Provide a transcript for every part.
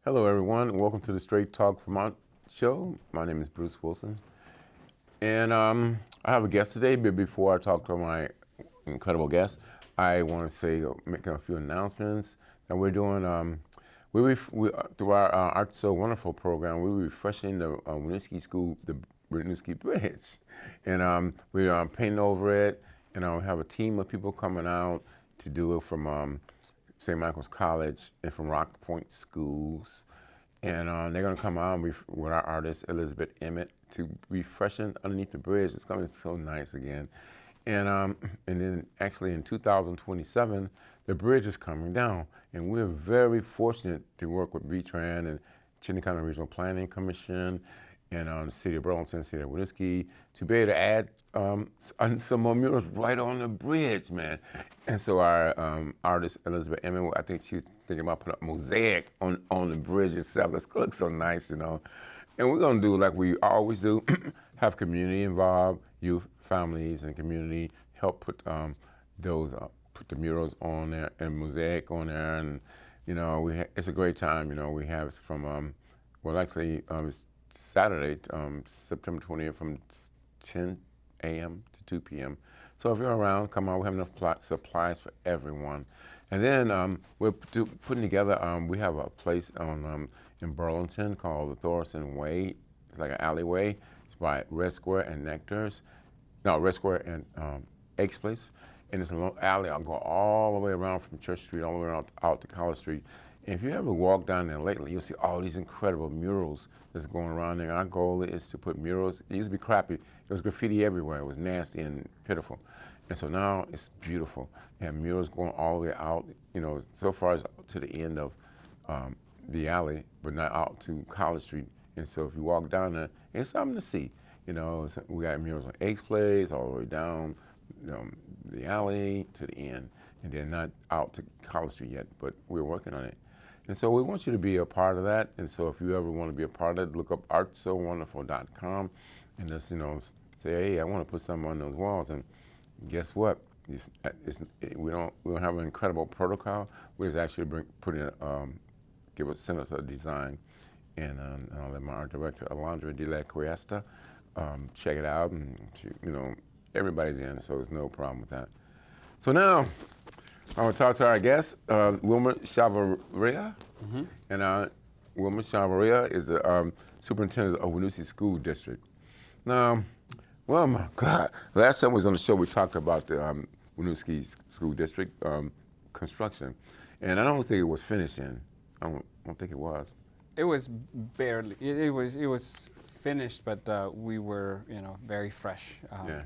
Hello, everyone. Welcome to the Straight Talk Vermont show. My name is Bruce Wilson. And I have a guest today, but before I talk to my incredible guest, I want to say, make a few announcements that we're doing. Through our Art So Wonderful program, we're refreshing the Winooski School, the Winooski Bridge. And we're painting over it, and we have a team of people coming out to do it from St. Michael's College and from Rock Point Schools. And they're going to come out with our artist, Elizabeth Emmett, to refreshen underneath the bridge. It's going to be so nice again. And then actually in 2027, the bridge is coming down. And we're very fortunate to work with VTRAN and Chittenden County Regional Planning Commission and the City of Burlington, City of Winooski, to be able to add some more murals right on the bridge, man. And so our artist, Elizabeth Emmett, I think she was thinking about putting up mosaic on the bridge itself. It's going to look so nice, you know. And we're going to do like we always do, have community involved, youth, families, and community help put put the murals on there and mosaic on there. And, you know, it's a great time, you know. We have from, it's Saturday, September 20th from 10 a.m. to 2 p.m. So if you're around, come on. We have enough supplies for everyone. And then we're putting together, we have a place in Burlington called the Thorson Way. It's like an alleyway. It's by Red Square and Nectar's. No, Red Square and Eggs Place. And it's a long alley. I'll go all the way around from Church Street, all the way around out to College Street. And if you ever walk down there lately, you'll see all these incredible murals that's going around there. Our goal is to put murals. It used to be crappy. There was graffiti everywhere. It was nasty and pitiful. And so now it's beautiful. And murals going all the way out, you know, so far as to the end of the alley, but not out to College Street. And so if you walk down there, it's something to see. You know, we got murals on Eggs Place all the way down the alley to the end. And then not out to College Street yet, but we're working on it. And so we want you to be a part of that. And so if you ever want to be a part of it, look up artsowonderful.com and just, you know, say, hey, I want to put something on those walls. And guess what? We don't have an incredible protocol. We just actually send us a design. And I'll let my art director, Alondra De La Cuesta, check it out. And, you know, everybody's in, so there's no problem with that. So now, I want to talk to our guest, Wilmer Chavarria. Mm-hmm. And Wilmer Chavarria is the superintendent of Winooski School District. Now, well, my God, last time we was on the show, we talked about the Winooski School District construction. And I don't think it was finished in. I don't think it was. It was barely. It was finished, but we were, you know, very fresh. Yeah.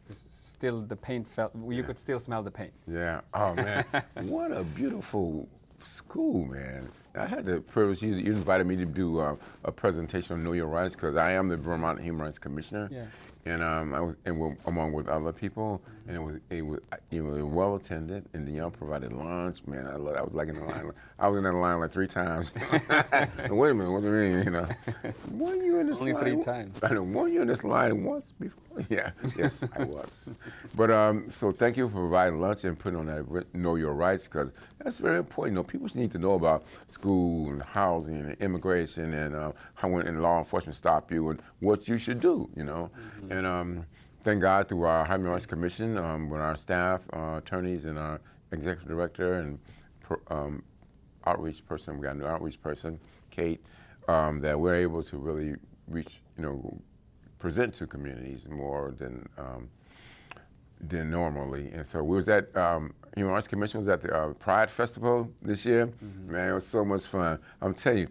Still, the paint felt. You could still smell the paint. Yeah. Oh man, what a beautiful school, man. I had the privilege. You invited me to do a presentation on Know Your Rights because I am the Vermont Human Rights Commissioner. Yeah. And I was along with other people, and it was well attended, and then y'all provided lunch. Man, I was like in the line. I was in that line like 3 times. Wait a minute, what do you mean? You know, weren't you in this Only line? 3 times. I know, weren't you in this line once before? Yeah, yes, I was. But so thank you for providing lunch and putting on that Know Your Rights because that's very important. You know, people need to know about school and housing and immigration and how when law enforcement stop you and what you should do. You know. Mm-hmm. And thank God through our Human Rights Commission, with our staff, attorneys, and our executive director and outreach person, we got a new outreach person, Kate, that we're able to really reach, you know, present to communities more than normally. And so we was at Human Rights Commission was at the Pride Festival this year. Mm-hmm. Man, it was so much fun. I'm telling you.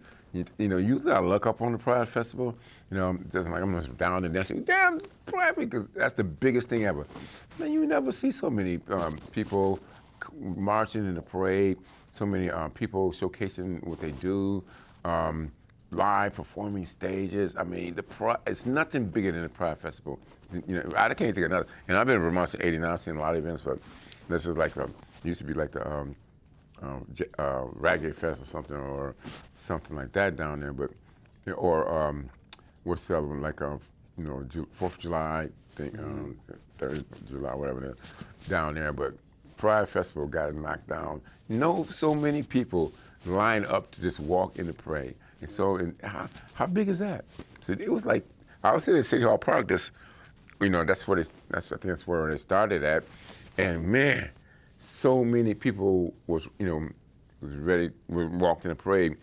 You know, usually I look up on the Pride Festival, you know, just like I'm just down and dancing, damn Pride, because that's the biggest thing ever. Man, you never see so many people marching in the parade, so many people showcasing what they do, live performing stages. I mean, it's nothing bigger than the Pride Festival. You know, I can't think of another. And I've been in Vermont since '89, I've seen a lot of events, but this is like used to be like the Reggae Fest or something like that down there, but we're celebrating like 4th of July, 3rd of July, whatever it is, down there. But Pride Festival got it knocked down. So many people line up to just walk in the parade. And so, how big is that? So it was like, I was sitting in City Hall Park. That's where I think that's where they started at. And man, so many people was walked in the parade.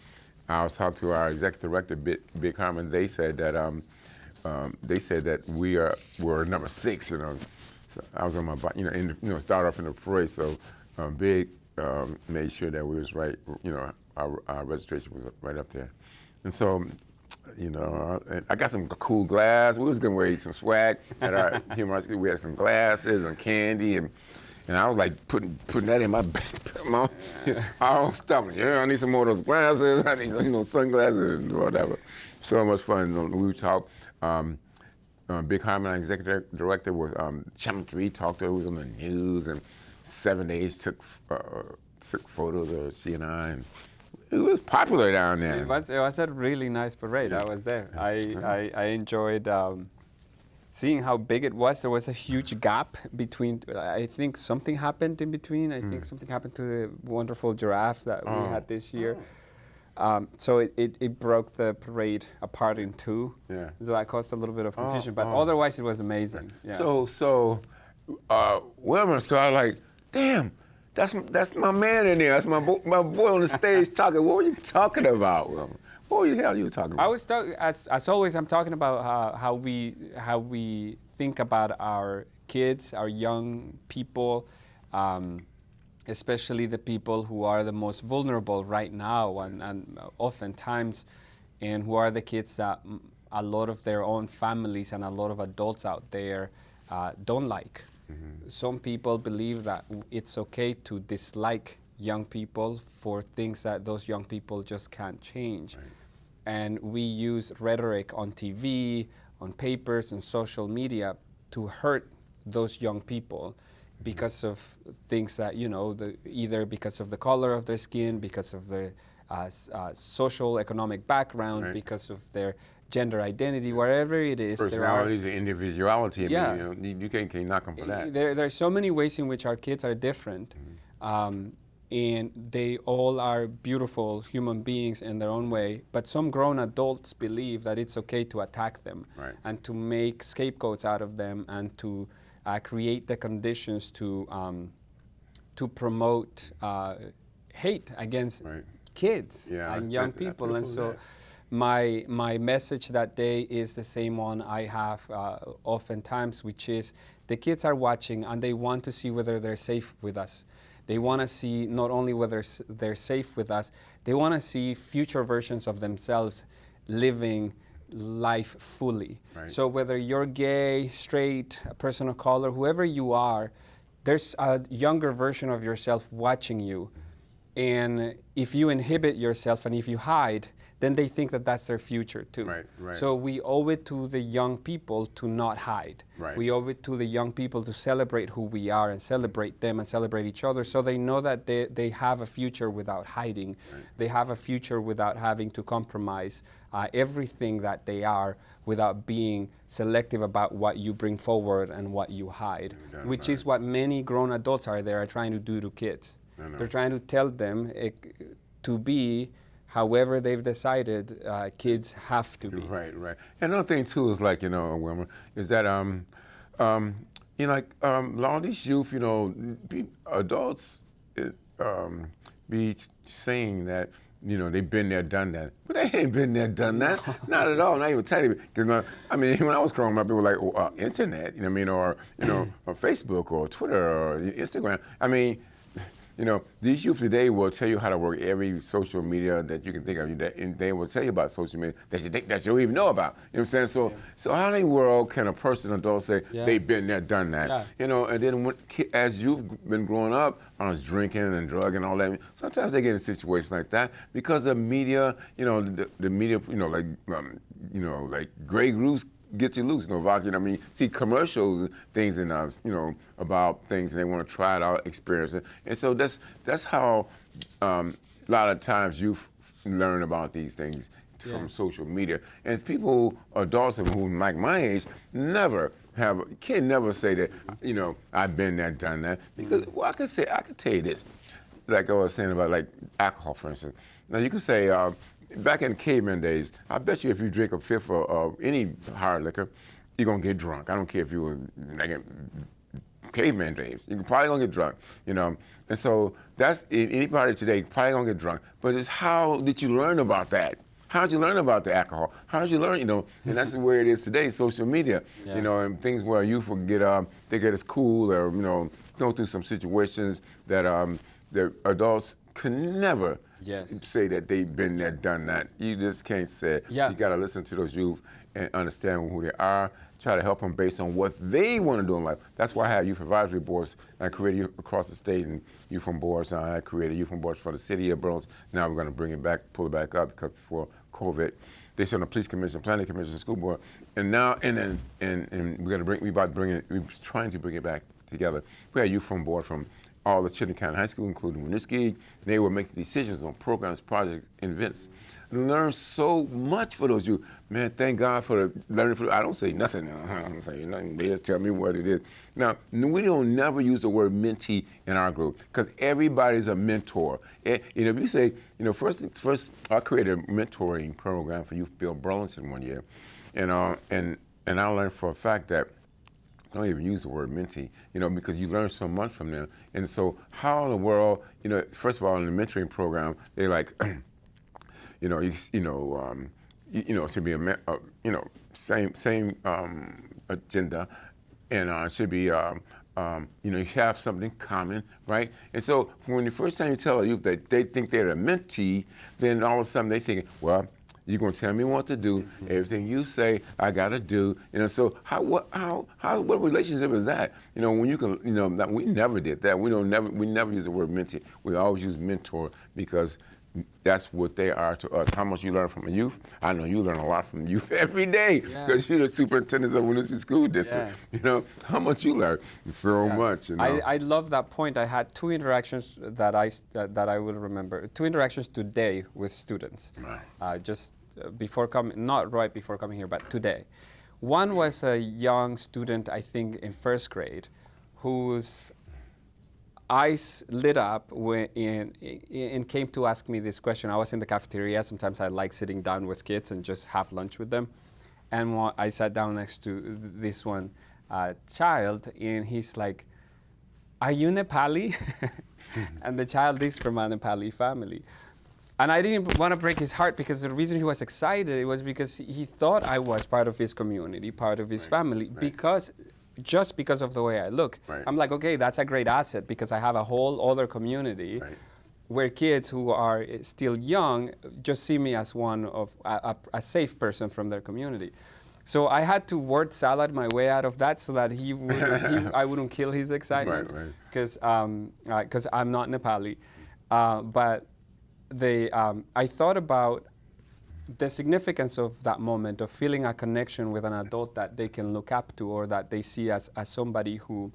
I was talking to our executive director, Big Harmon. They said that we're number 6. So I was on my bike, start off in the parade. So Big made sure that we was right. Our registration was right up there. And so, I got some cool glass. We was gonna wear some swag at our humor school. We had some glasses and candy, and I was like putting that in my own stomach. I need some more of those glasses. I need sunglasses and whatever. So much fun. We talked. Big Harmon, our executive director, was Channel 3 talked to her. He was on the news, and 7 days took photos of she and I. And it was popular down there. It was a really nice parade. I was there. I enjoyed seeing how big it was. There was a huge gap between. I think something happened in between. I think something happened to the wonderful giraffes that we had this year. So it broke the parade apart in 2. Yeah. So that caused a little bit of confusion. But otherwise, it was amazing. Yeah. So Wilmer. So I was like, damn. That's my man in there. That's my boy on the stage talking. What were you talking about, Wilmer? What the hell you were talking about? I was talking, as always, I'm talking about how we think about our kids, our young people, especially the people who are the most vulnerable right now, and oftentimes, and who are the kids that a lot of their own families and a lot of adults out there don't like. Some people believe that it's okay to dislike young people for things that those young people just can't change. Right. And we use rhetoric on TV, on papers, and social media to hurt those young people because of things that, either because of the color of their skin, because of their social economic background, right. because of their gender identity, wherever it is. Personalities and individuality. Yeah. I mean, you can't knock them for that. There are so many ways in which our kids are different, and they all are beautiful human beings in their own way. But some grown adults believe that it's okay to attack them, right. and to make scapegoats out of them, and to create the conditions to promote hate against right. kids and young people. And so my message that day is the same one I have oftentimes, which is the kids are watching and they want to see whether they're safe with us. They want to see not only whether they're safe with us, they want to see future versions of themselves living life fully. Right. So whether you're gay, straight, a person of color, whoever you are, there's a younger version of yourself watching you. And if you inhibit yourself and if you hide, then they think that that's their future too. Right, right. So we owe it to the young people to not hide. Right. We owe it to the young people to celebrate who we are and celebrate them and celebrate each other, so they know that they have a future without hiding. Right. They have a future without having to compromise everything that they are, without being selective about what you bring forward and what you hide, which is what many grown adults are trying to do to kids. They're trying to tell them to be however they've decided kids have to be. Right, right. And another thing too is like, Wilmer, is that a lot of these youth, adults be saying that, they've been there, done that. But they ain't been there, done that. Not at all, not even tiny bit. Because, when I was growing up, people were like, internet, or Facebook or Twitter or Instagram. These youth today will tell you how to work every social media that you can think of, and they will tell you about social media that you don't even know about. You know what I'm saying? So how in the world can a person, adult, say they've been there, done that? Yeah. And then as you've been growing up, I was drinking and drugging and all that. Sometimes they get in situations like that because the media, the media, like Grey Goose get you loose, see commercials and things and about things, and they want to try it out, experience it, and so that's how a lot of times you learn about these things from social media. And people, adults who like my age, can never say that I've been there, done that, because I could tell you this. like I was saying about like alcohol, for instance. Now you could say back in caveman days, I bet you if you drink a fifth of any hard liquor, you're gonna get drunk. I don't care if you were like caveman days. You're probably gonna get drunk, you know. And so that's anybody today probably gonna get drunk. But it's how did you learn about that? How did you learn about the alcohol? How did you learn, you know? And that's where it is today, social media, you know, and things where youth will get think that it's cool, or you know, go through some situations that the adults can never say that they've been there, done that. You just can't say it. You got to listen to those youth and understand who they are. Try to help them based on what they want to do in life. That's why I have youth advisory boards. I created youth across the state and youth on boards. I created youth on boards for the city of Burroughs. Now we're going to bring it back, pull it back up, because before COVID, they sit on the police commission, planning commission, school board, and now and we're trying to bring it back together. We had youth on board from all the Chittenden County High School, including Winooski. They will make decisions on programs, projects, and events. Learn so much for those youth. Man, thank God for the learning. I don't say nothing. I don't say nothing. They just tell me what it is. Now, we don't never use the word mentee in our group, because everybody's a mentor. You know, if you say, you know, first, I created a mentoring program for Youth Bill Burlington one year, and I learned for a fact that I don't even use the word mentee, you know, because you learn so much from them. And so, how in the world, you know, first of all, in the mentoring program, they like. You know, it should be same agenda, and it should be you know, you have something in common, right? And so when the first time you tell a youth that they think they're a mentee, then all of a sudden they think, well, you're gonna tell me what to do. Everything you say, I gotta do. You know, so what relationship is that? You know, when you can, you know, that we never did that. We never use the word mentee. We always use mentor, because that's what they are to us. How much you learn from a youth? I know you learn a lot from youth every day, because you're the superintendent of Winooski School District. You know, how much you learn? So much. You know? I love that point. I had two interactions that I will remember. Two interactions today with students. Just before coming, not right before coming here, but today. One was a young student, I think in first grade, whose eyes lit up and came to ask me this question. I was in the cafeteria. Sometimes I like sitting down with kids and just have lunch with them. And I sat down next to this one child, and he's like, "Are you Nepali?" And the child is from a Nepali family. And I didn't want to break his heart, because the reason he was excited was because he thought I was part of his community, part of his family, just because of the way I look. I'm like, okay, that's a great asset, because I have a whole other community where kids who are still young just see me as one of a safe person from their community. So I had to word salad my way out of that, so that I wouldn't kill his excitement, because I'm not Nepali. But I thought about the significance of that moment, of feeling a connection with an adult that they can look up to, or that they see as somebody who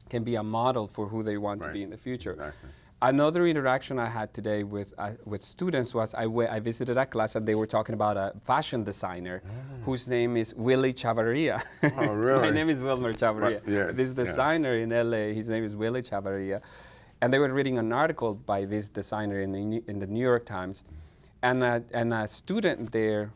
can be a model for who they want to be in the future. Another interaction I had today with students was I visited a class, and they were talking about a fashion designer whose name is Willie Chavarria. Oh, really? My name is Wilmer Chavarria. This designer in LA, his name is Willie Chavarria. And they were reading an article by this designer in the New York Times. And a student there,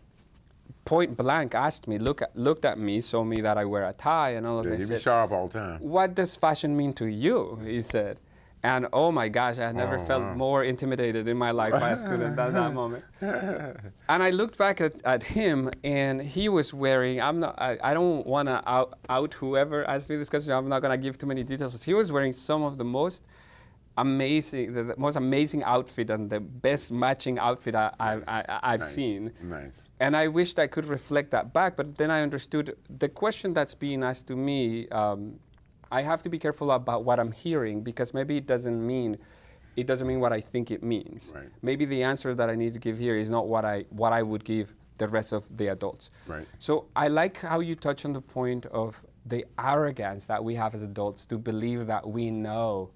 point blank, asked me, looked at me, saw me that I wear a tie and all of this. You be sharp all the time. "What does fashion mean to you?" he said. And oh my gosh, I had never felt more intimidated in my life by a student than that moment. And I looked back at him, and he was wearing, I don't want to out whoever asked me this question, I'm not going to give too many details. He was wearing some of the most amazing outfit, and the best matching outfit I've seen. And I wished I could reflect that back, but then I understood the question that's being asked to me. I have to be careful about what I'm hearing, because maybe it doesn't mean what I think it means. Maybe the answer that I need to give here is not what I would give the rest of the adults. So I like how you touch on the point of the arrogance that we have as adults to believe that we know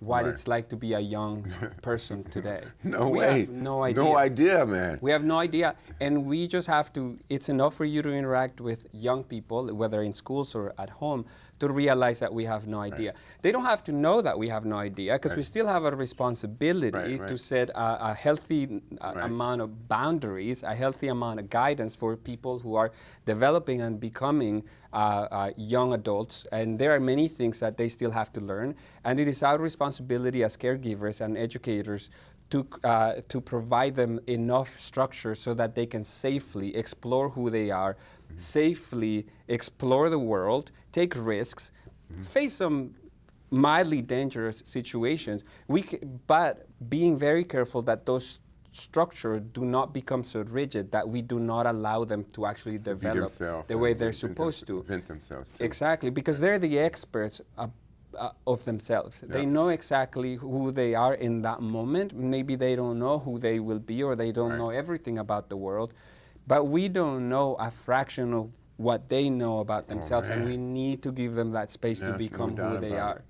what it's like to be a young person today. We have no idea. No idea, man. We have no idea, and we just have to, it's enough for you to interact with young people, whether in schools or at home, to realize that we have no idea. They don't have to know that we have no idea, because we still have a responsibility to set a healthy amount of boundaries, a healthy amount of guidance for people who are developing and becoming young adults. And there are many things that they still have to learn. And it is our responsibility as caregivers and educators to provide them enough structure so that they can safely explore who they are, safely explore the world, take risks, face some mildly dangerous situations. But being very careful that those structures do not become so rigid that we do not allow them to actually develop the way they're supposed to. Invent themselves too. Exactly, because they're the experts of themselves. They know exactly who they are in that moment. Maybe they don't know who they will be, or they don't know everything about the world, but we don't know a fraction of what they know about themselves, and we need to give them that space to become who they are.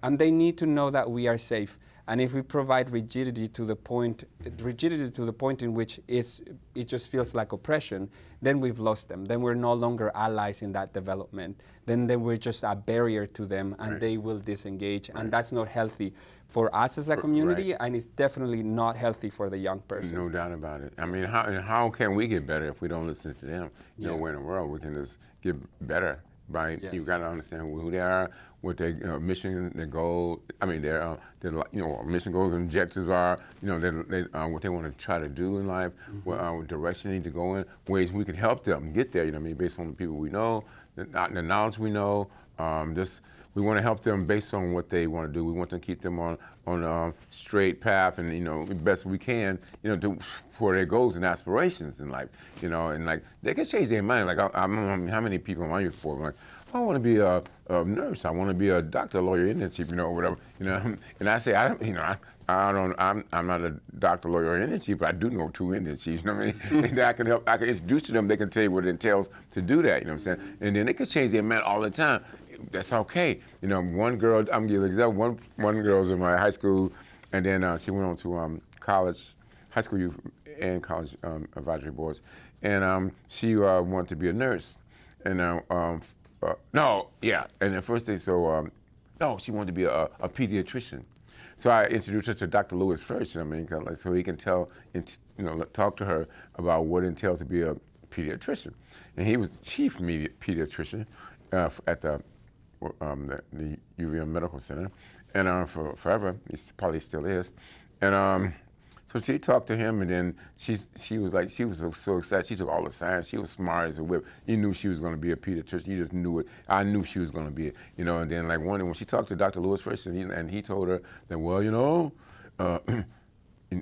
And they need to know that we are safe. And if we provide rigidity to the point in which it just feels like oppression, then we've lost them. Then we're no longer allies in that development. Then we're just a barrier to them, and they will disengage. And that's not healthy for us as a community, and it's definitely not healthy for the young person. No doubt about it. I mean, how can we get better if we don't listen to them? You know, where in the world we can just get better. Right, you've got to understand who they are, what their mission, their goal. I mean, their mission, goals, and objectives are. You know, what they want to try to do in life, what direction they need to go in, ways we can help them get there. You know, what I mean, based on the people we know, the knowledge we know. We want to help them based on what they want to do. We want to keep them on a straight path, and the best we can, for their goals and aspirations in life. And like they can change their mind. Like how many people am I here for? Like, I want to be a nurse. I want to be a doctor, lawyer, internship, whatever. And I say I'm not a doctor, lawyer, or internship, but I do know 2 internships. You know what I mean? And I can help. I can introduce to them. They can tell you what it entails to do that. You know what I'm saying? And then they can change their mind all the time. That's okay. One girl, I'm giving an example. One girl's in my high school, and then she went on to college, high school youth and college advisory boards, and she wanted to be a nurse. And and the first day, she wanted to be a pediatrician. So I introduced her to Dr. Lewis first, so he can tell, talk to her about what it entails to be a pediatrician. And he was the chief pediatrician at the UVM Medical Center, and for forever, he probably still is. And so she talked to him, and then she was so excited. She took all the science. She was smart as a whip. You knew she was going to be a pediatrician. You just knew it. I knew she was going to be it. And then when she talked to Dr. Lewis first, and he told her that,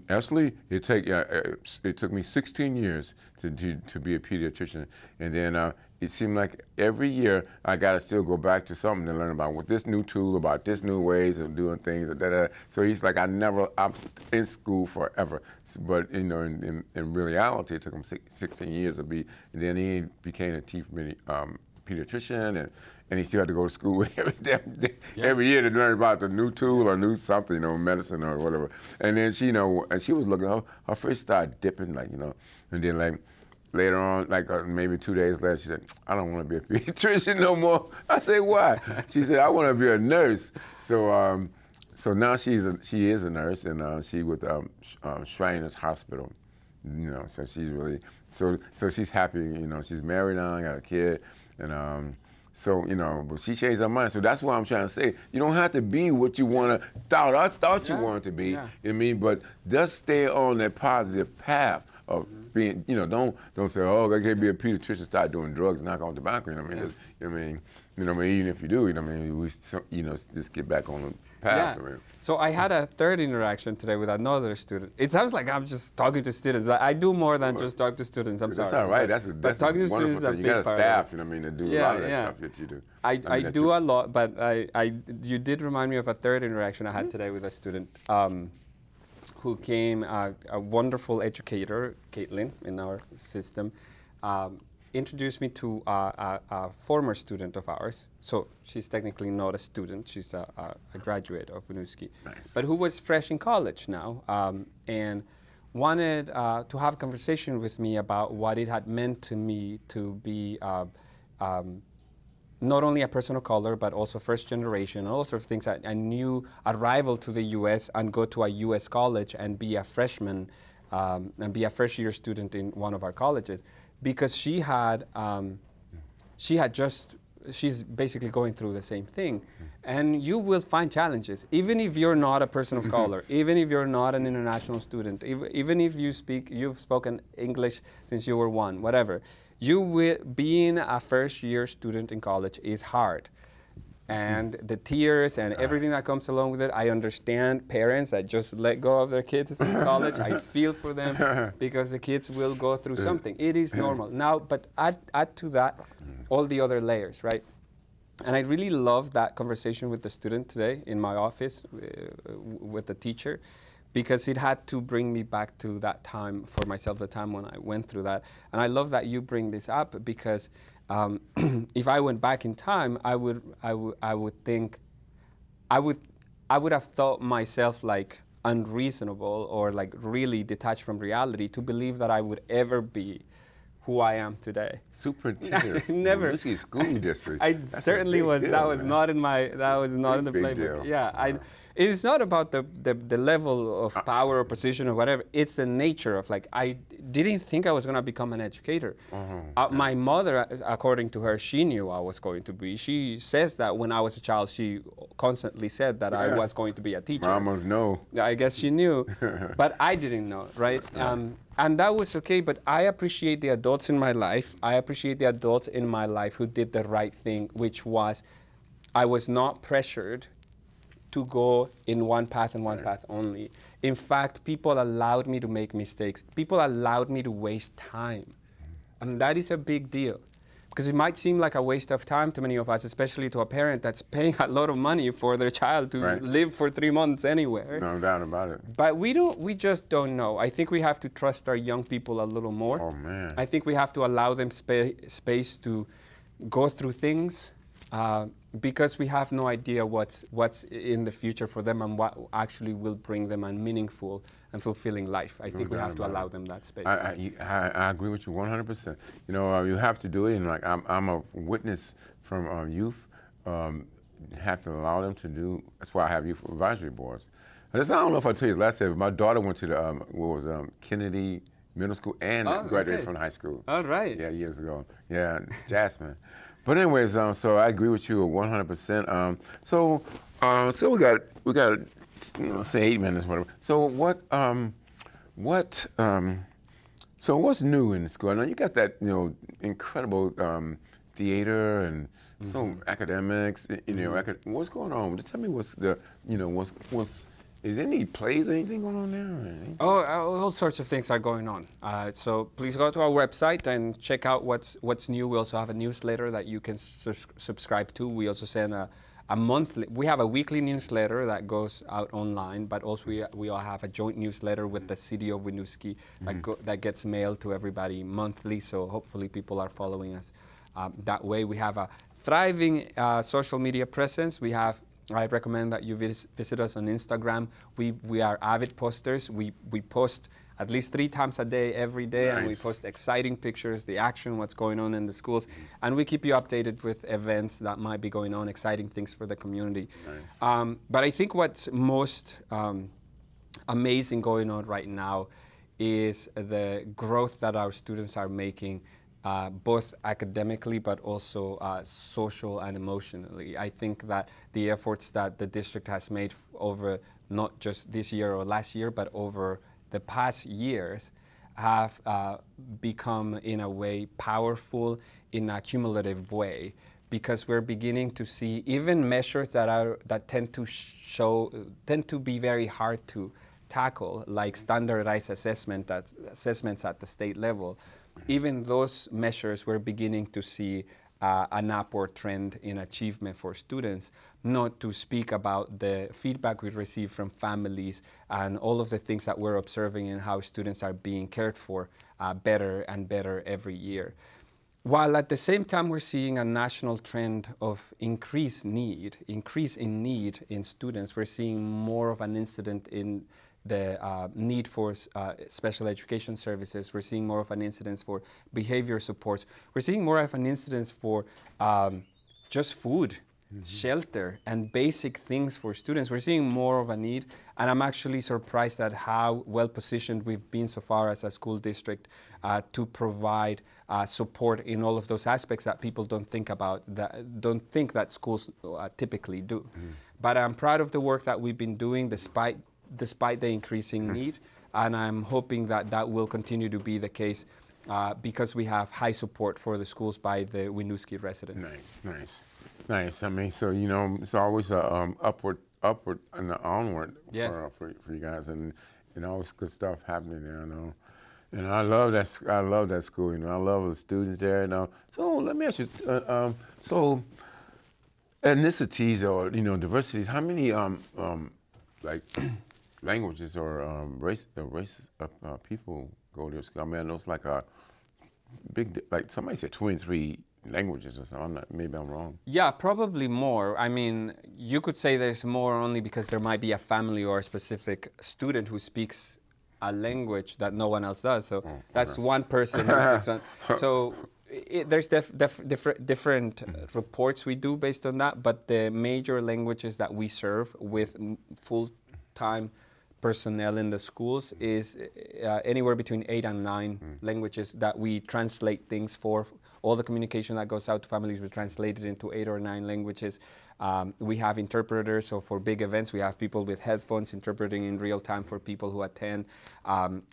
Actually, it took me 16 years to be a pediatrician, and then it seemed like every year I got to still go back to something to learn about with this new tool, about this new ways of doing things. So he's like, I'm in school forever, but in reality, it took him 16 years to be, and then he became a chief pediatrician, and he still had to go to school every year to learn about the new tool or new something, medicine or whatever. And then she, and she was looking, her face started dipping, and then later on, maybe 2 days later, she said, I don't want to be a pediatrician no more. I said, why? She said, I want to be a nurse. So now she is a nurse, and she with Shriners Hospital. So she's really, so she's happy, she's married now, got a kid, and but she changed her mind. So that's what I'm trying to say. You don't have to be what you thought you wanted to be. You know what I mean? But just stay on that positive path of being, don't say, I can't be a pediatrician, start doing drugs, knock on tobacco. Even if you do, we just get back on the path. Yeah. So I had a third interaction today with another student. It sounds like I'm just talking to students. I do more than just talk to students. I'm sorry. That's all right. That's talking to wonderful students. You got a staff, to do a lot of that stuff that you do. I do a lot, but you did remind me of a third interaction I had today with a student who came, a wonderful educator, Caitlin, in our system, introduced me to a former student of ours. So she's technically not a student, she's a graduate of Winooski. Nice. But who was fresh in college now, and wanted to have a conversation with me about what it had meant to me to be not only a person of color, but also first generation, all sorts of things, a new arrival to the U.S. and go to a U.S. college and be a freshman and be a first year student in one of our colleges, because she's basically going through the same thing. And you will find challenges, even if you're not a person of color, even if you're not an international student, even if you've spoken English since you were 1, whatever. Being a first year student in college is hard. And the tears and everything that comes along with it, I understand parents that just let go of their kids in college. I feel for them because the kids will go through something. It is normal. Now, but add to that all the other layers, right? And I really love that conversation with the student today in my office with the teacher, because it had to bring me back to that time for myself, the time when I went through that. And I love that you bring this up, because if I went back in time, I would have thought myself like unreasonable or like really detached from reality to believe that I would ever be who I am today. Superintendent. Never. Winooski School District. That's certainly was. Deal, that was man. Not in my. That was not in the playbook. Yeah. It's not about the level of power or position or whatever. It's the nature of like, I didn't think I was going to become an educator. My mother, according to her, she knew I was going to be. She says that when I was a child, she constantly said that I was going to be a teacher. Mamas know. I guess she knew, but I didn't know, right? And that was okay, but I appreciate the adults in my life. I appreciate the adults in my life who did the right thing, which was I was not pressured to go in one path and one path only. In fact, people allowed me to make mistakes. People allowed me to waste time. And that is a big deal. Because it might seem like a waste of time to many of us, especially to a parent that's paying a lot of money for their child to live for 3 months anywhere. No doubt about it. But we just don't know. I think we have to trust our young people a little more. Oh, man. I think we have to allow them space to go through things, because we have no idea what's in the future for them and what actually will bring them a meaningful and fulfilling life. I think we have to allow them that space. I agree with you 100%. You know, you have to do it, and like I'm a witness from youth. You have to allow them to do. That's why I have youth advisory boards. And I don't know if I told you last time, but my daughter went to the Kennedy Middle School and graduated from high school. All right. Yeah, years ago. Yeah, Jasmine. But anyways, so I agree with you 100%. So we got say 8 minutes, whatever. So so what's new in the school? I know you got that incredible theater and some academics. What's going on? Just tell me what's is there any plays or anything going on there? All sorts of things are going on. So please go to our website and check out what's new. We also have a newsletter that you can subscribe to. We also send we have a weekly newsletter that goes out online, but also we all have a joint newsletter with the city of Winooski that gets mailed to everybody monthly. So hopefully people are following us that way. We have a thriving social media presence. I recommend that you visit us on Instagram. We are avid posters. We post at least 3 times a day, every day, and we post exciting pictures, the action, what's going on in the schools, and we keep you updated with events that might be going on, exciting things for the community. But I think what's most amazing going on right now is the growth that our students are making, both academically but also social and emotionally. I think that the efforts that the district has made over not just this year or last year, but over the past years have become, in a way, powerful in a cumulative way, because we're beginning to see even measures that tend to be very hard to tackle, like standardized assessments at the state level. Even those measures, we're beginning to see an upward trend in achievement for students, not to speak about the feedback we receive from families and all of the things that we're observing in how students are being cared for better and better every year. While at the same time we're seeing a national trend of increase in need in students, we're seeing more of an incident in the need for special education services. We're seeing more of an incidence for behavior supports. We're seeing more of an incidence for just food, shelter, and basic things for students. We're seeing more of a need, and I'm actually surprised at how well positioned we've been so far as a school district to provide support in all of those aspects that people don't think about, don't think that schools typically do. But I'm proud of the work that we've been doing despite the increasing need, and I'm hoping that that will continue to be the case because we have high support for the schools by the Winooski residents. Nice. I mean, so it's always a upward and a onward for you guys, and always good stuff happening there. I know, and I love that school. I love the students there. So let me ask you, so ethnicities or diversities, how many like languages or races of people go to school? I mean, I know it's like a big, like somebody said 23 languages or something. Maybe I'm wrong. Yeah, probably more. I mean, you could say there's more only because there might be a family or a specific student who speaks a language that no one else does. So that's one person who speaks one. So there's different reports we do based on that, but the major languages that we serve with full-time personnel in the schools is anywhere between 8 and 9 languages that we translate things for. All the communication that goes out to families, we translate it into 8 or 9 languages. We have interpreters, so for big events, we have people with headphones interpreting in real time for people who attend.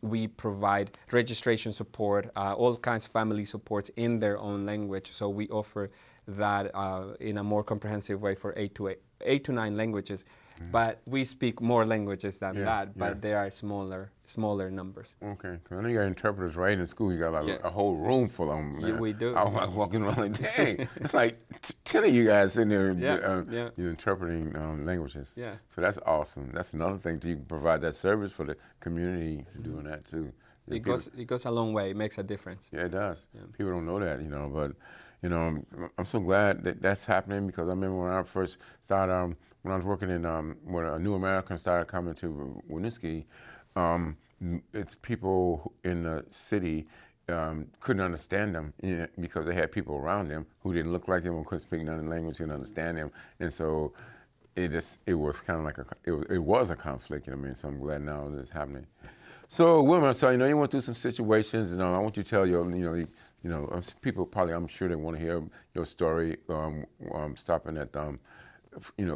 We provide registration support, all kinds of family supports in their own language. So we offer that in a more comprehensive way for 8 to 9 languages. But we speak more languages than that, but they are smaller numbers. Okay, because I know you got interpreters right in school. You got like a whole room full of them. Yeah, we do. I was walking around like, dang, it's like 10 of you guys in there interpreting languages. Yeah. So that's awesome. That's another thing. You provide that service for the community doing that too. It goes a long way. It makes a difference. Yeah, it does. Yeah. People don't know that, but I'm so glad that that's happening, because I remember when I first started, when I was working in, when a new American started coming to Winooski, it's people in the city couldn't understand them because they had people around them who didn't look like them or couldn't speak none of the language, couldn't understand them, and so it was kind of like it was a conflict. So I'm glad now that it's happening. So Wilmer, so you went through some situations, and I want you to tell people probably, I'm sure they want to hear your story. Stopping at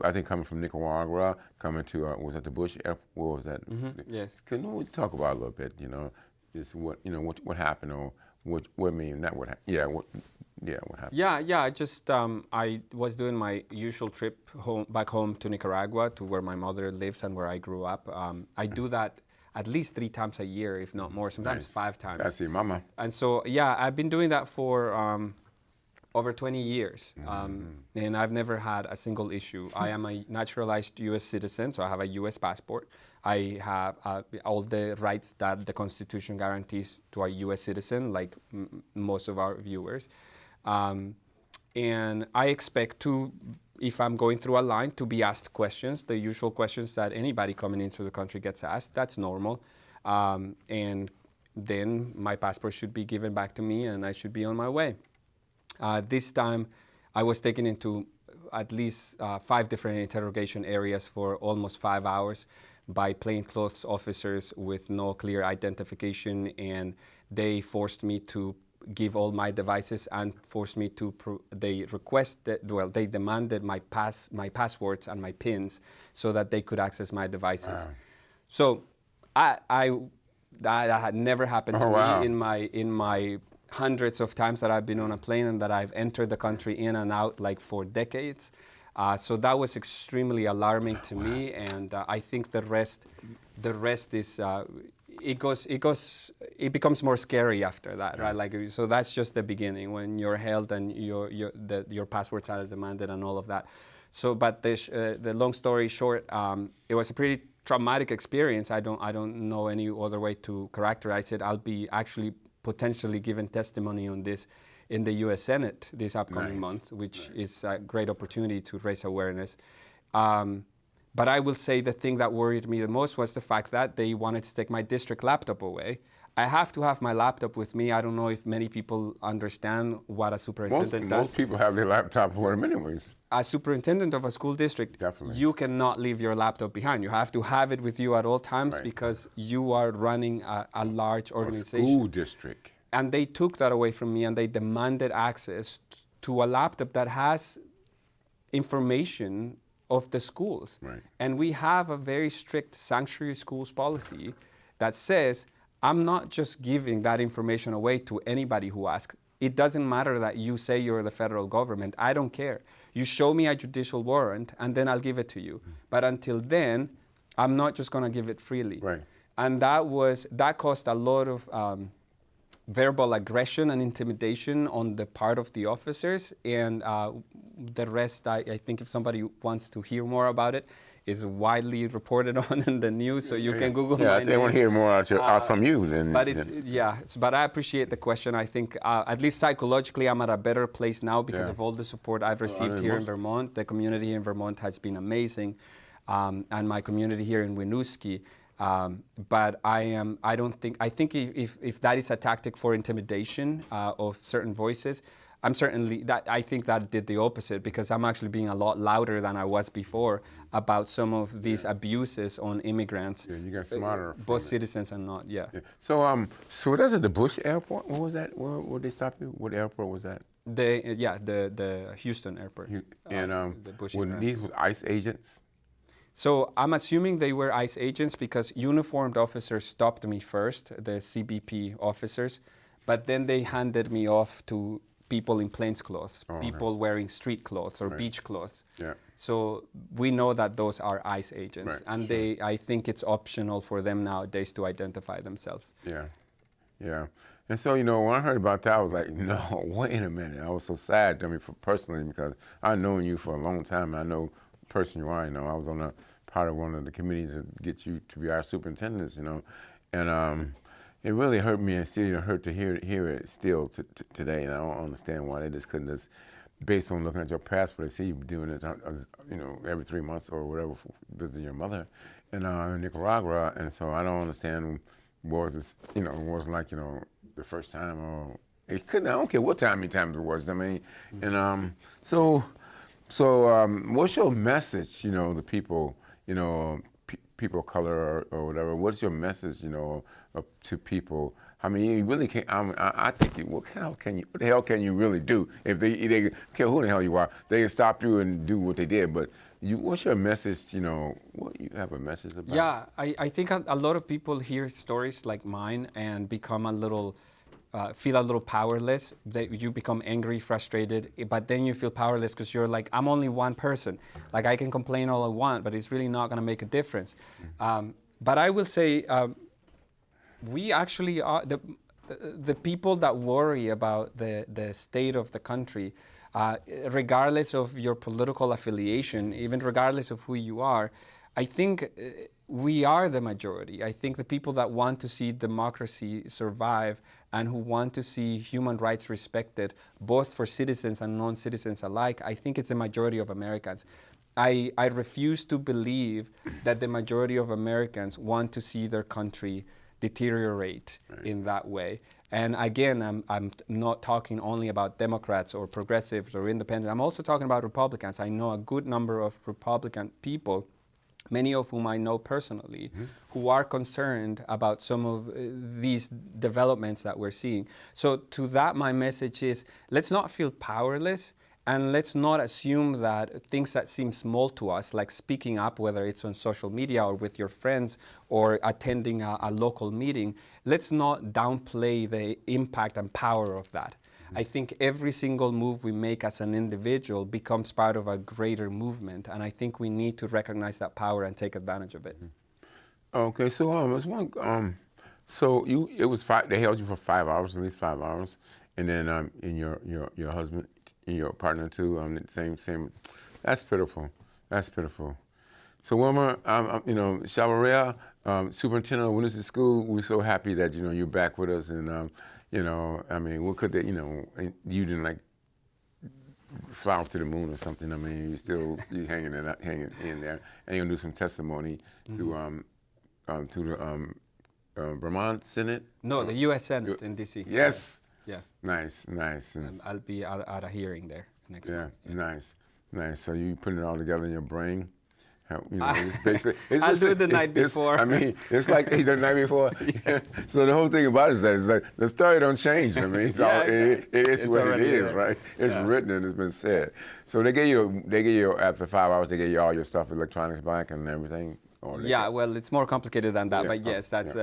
I think coming from Nicaragua, coming to was that the Bush Airport? What was that? Yes. Can we talk about a little bit? Just what happened, or what happened? What happened? Yeah. I just I was doing my usual trip back home to Nicaragua, to where my mother lives and where I grew up. I do that at least 3 times a year, if not more, sometimes 5 times. I see, mama. And so, I've been doing that for over 20 years, and I've never had a single issue. I am a naturalized U.S. citizen, so I have a U.S. passport. I have all the rights that the Constitution guarantees to a U.S. citizen, like most of our viewers. And I expect to, if I'm going through a line, to be asked questions, the usual questions that anybody coming into the country gets asked. That's normal. And then my passport should be given back to me, and I should be on my way. This time, I was taken into at least 5 different interrogation areas for almost 5 hours by plainclothes officers with no clear identification, and they forced me to give all my devices and forced me to. They demanded my passwords and my PINs so that they could access my devices. Wow. So, that had never happened to me in my hundreds of times that I've been on a plane and that I've entered the country in and out like for decades. So that was extremely alarming to me, and I think the rest is it becomes more scary after that, right? So that's just the beginning, when you're held and your passwords are demanded and all of that. So, but the long story short, it was a pretty traumatic experience. I don't know any other way to characterize it. I'll be actually potentially given testimony on this in the U.S. Senate this upcoming month, which is a great opportunity to raise awareness. But I will say the thing that worried me the most was the fact that they wanted to take my district laptop away I have to have my laptop with me. I don't know if many people understand what a superintendent does. Most people have their laptop with them anyways. As superintendent of a school district, Definitely. you cannot leave your laptop behind. You have to have it with you at all times, Right. because you are running a large organization. School district. And they took that away from me, and they demanded access to a laptop that has information of the schools. Right. And we have a very strict sanctuary schools policy that says, I'm not just giving that information away to anybody who asks. It doesn't matter that you say you're the federal government. I don't care. You show me a judicial warrant, and then I'll give it to you. But until then, I'm not just going to give it freely. Right. And that caused a lot of verbal aggression and intimidation on the part of the officers, and the rest, I think if somebody wants to hear more about it, is widely reported on in the news, so you can Google my name. They want to hear more out from you. But I appreciate the question. I think at least psychologically I'm at a better place now because of all the support I've received here in Vermont. The community in Vermont has been amazing, and my community here in Winooski. But I think if that is a tactic for intimidation of certain voices, I think that did the opposite, because I'm actually being a lot louder than I was before about some of these abuses on immigrants. Yeah, you got smarter. Both citizens and not, So that's at the Bush Airport? What was that? Where they stop you? What airport was that? The Houston airport. And the Bush were these ICE agents? So I'm assuming they were ICE agents, because uniformed officers stopped me first, the CBP officers, but then they handed me off to people in plainclothes, people wearing street clothes or beach clothes. Yeah. So we know that those are ICE agents, and I think it's optional for them nowadays to identify themselves. Yeah. And so, when I heard about that, I was like, no, wait a minute. I was so sad, personally, because I've known you for a long time. I know the person you are, I was on a part of one of the committees to get you to be our superintendents, and it really hurt me, and still hurt to hear it still today. And I don't understand why they just couldn't just, based on looking at your passport, they see you doing it, every 3 months or whatever, visiting your mother in Nicaragua. And so I don't understand what was this, it wasn't like, the first time, or it couldn't. I don't care what time, many times it was. And so what's your message, the people, people of color or whatever? What's your message, to people? I mean, you really can't. I think, what the hell can you really do if they care who the hell you are? They can stop you and do what they did. But what's your message? What you have a message about? Yeah, I think a lot of people hear stories like mine and become feel a little powerless. You become angry, frustrated, but then you feel powerless because you're like, I'm only one person. Like, I can complain all I want, but it's really not going to make a difference. But I will say, we actually are the people that worry about the state of the country, regardless of your political affiliation, even regardless of who you are. I think we are the majority. I think the people that want to see democracy survive and who want to see human rights respected, both for citizens and non-citizens alike, I think it's the majority of Americans. I refuse to believe that the majority of Americans want to see their country deteriorate in that way. And again, I'm not talking only about Democrats or progressives or independents. I'm also talking about Republicans. I know a good number of Republican people, many of whom I know personally, who are concerned about some of these developments that we're seeing. So to that, my message is, let's not feel powerless, and let's not assume that things that seem small to us, like speaking up, whether it's on social media or with your friends or attending a local meeting, let's not downplay the impact and power of that. I think every single move we make as an individual becomes part of a greater movement, and I think we need to recognize that power and take advantage of it. Okay, so there's one. It was they held you for 5 hours, at least 5 hours, and then and your husband, and your partner too, the same. That's pitiful. That's pitiful. So Wilmer, Chavarria, superintendent of Winooski School, we're so happy that you're back with us, and what could they, you didn't fly off to the moon or something. I mean, you hanging in there, and you're gonna do some testimony to the Vermont Senate? No, the U.S. Senate in D.C. Yes. Yeah. Nice. I'll be at a hearing there next month. Yeah, nice. So you putting it all together in your brain? It's basically. I'll do it the night before. I mean, it's like the night before. So the whole thing about it is that it's like the story don't change. I mean, it is what it is, right? It's written and it's been said. So they gave you after 5 hours. They gave you all your stuff, electronics back and everything. Well, it's more complicated than that, but yes, that's.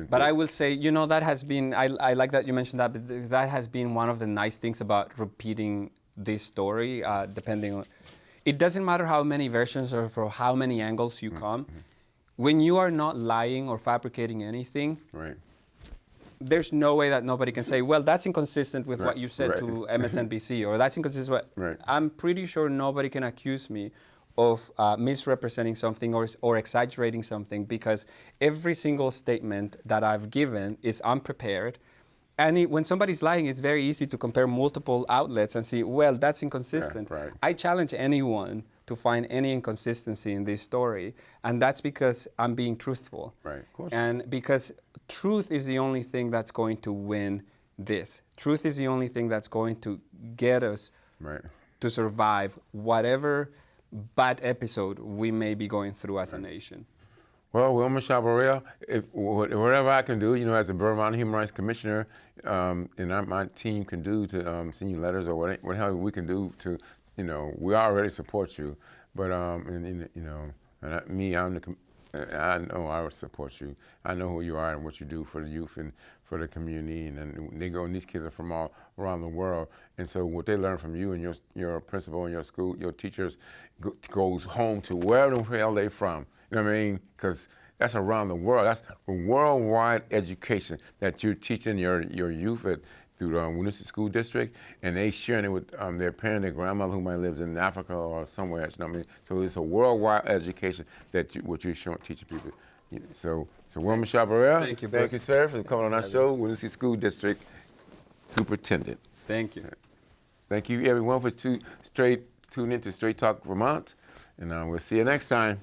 But I will say, that has been. I like that you mentioned that. But that has been one of the nice things about repeating this story. Depending on, it doesn't matter how many versions or for how many angles you come. When you are not lying or fabricating anything, right. There's no way that nobody can say, well, that's inconsistent with what you said to MSNBC, or that's inconsistent with. Right. I'm pretty sure nobody can accuse me of misrepresenting something or exaggerating something, because every single statement that I've given is unprepared. And when somebody's lying, it's very easy to compare multiple outlets and see, well, that's inconsistent. Yeah, right. I challenge anyone to find any inconsistency in this story, and that's because I'm being truthful. Right, of course. And because truth is the only thing that's going to win this. Truth is the only thing that's going to get us to survive whatever bad episode we may be going through as a nation. Well, Wilmer Chavarria, whatever I can do, as a Vermont Human Rights Commissioner, and my team can do to send you letters or whatever we can do to, we already support you, but I know I would support you. I know who you are and what you do for the youth and for the community, and these kids are from all around the world, and so what they learn from you and your principal and your school, your teachers, goes home to where the hell they from. You know what I mean? Because that's around the world. That's a worldwide education that you're teaching your youth through the Winooski School District, and they sharing it with their parent, their grandmother who might live in Africa or somewhere else. You know what I mean? So it's a worldwide education what you're teaching people. So Wilmer Chavarria, thank you, sir, for coming on our show, Winooski School District Superintendent. Thank you. Thank you, everyone, for tuning in to Straight Talk Vermont, and we'll see you next time.